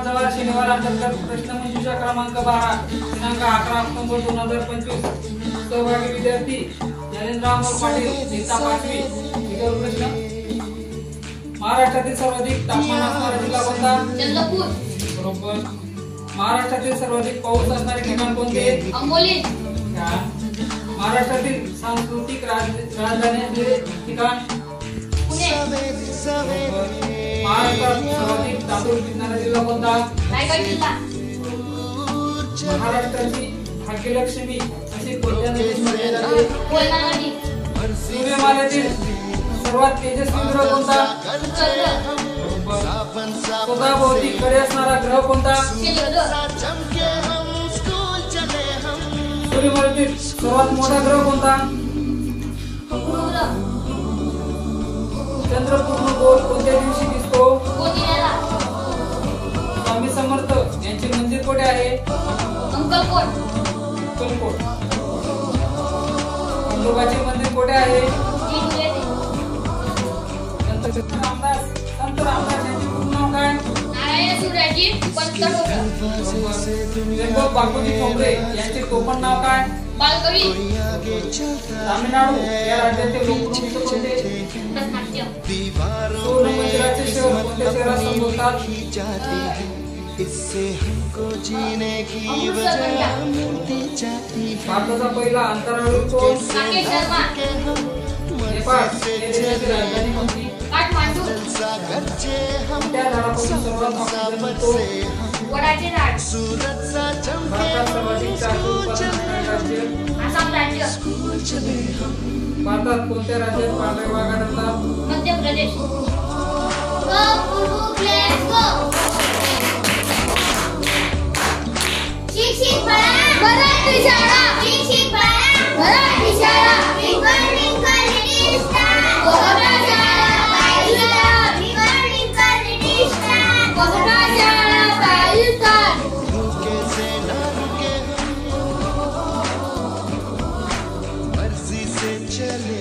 जवाहर शनिवार अंतर्गत प्रश्नमंजुषा क्रमांक 12 दिनांक 11 ऑक्टोबर 2025 सहभागी विद्यार्थी ज्ञानेंद्र अमोल पाटील इयत्ता 5वी विचार प्रश्न महाराष्ट्रातील सर्वाधिक तापमान असणारा जिल्हा कोणता? चंद्रपूर. बरोबर. महाराष्ट्रातील सर्वाधिक पाऊस असणारे ठिकाण कोणते? अंबोली. महाराष्ट्रातील सांस्कृतिक राजधानी असलेले ठिकाण? पुणे. महाराष्ट्रात सर्वाधिक तांदूळ पिकणारा जिल्हा कोणता? रायगड जिल्हा. महाराष्ट्राची भाग्यलक्ष्मी अशी कोणत्या नदीस म्हटले जाते? कोयना नदी. सूर्यमालेतील सर्वात तेजस्वी ग्रह कोणता? शुक्र. स्वतःभोवती कडे असणारा ग्रह कोणता? सूर्यमालेतील सर्वात मोठा ग्रह कोणता? चंद्र पूर्ण गोल कोणत्या दिवशी दिसतो? स्वामी समर्थ यांचे मंदिर कुठे आहे? अंकलकोट. खंडोबाचे मंदिर कुठे आहे? संत रामदास यांचे पूर्ण नाव काय? नारायण सूर्याजी पंत व्यंगोप बापूजी ठोंबरे यांचे टोपण नाव काय? बालकवी. तामिळनाडू या राज्याचे लोकनृत्य कोणते? सुवर्ण मंदिराचे शहर कोणत्या शहरात संबोधतात? भारताचा पहिला आंतरराष्ट्रीय कोण? राकेश शर्मा. नेपाळ या देशाची राजधानी कोणती? काठमांडू. कोणत्या झाडापासून सर्वात ऑक्सिजन मिळतो? वडाचे झाड. भारतात सर्वाधिक चहाचे उत्पादन करणारे राज्य? आसाम राज्य. भारतात कोणत्या राज्यात पांढऱ्या वाघ आढळतात? मध्य प्रदेश. शिक्षित मराठी शाळा. शिक्षित मराठी शाळा. Recording quality star. कोहरा शाळा पाकिस्तान. Recording quality star. कोहरा शाळा पाकिस्तान. मर्जी से चले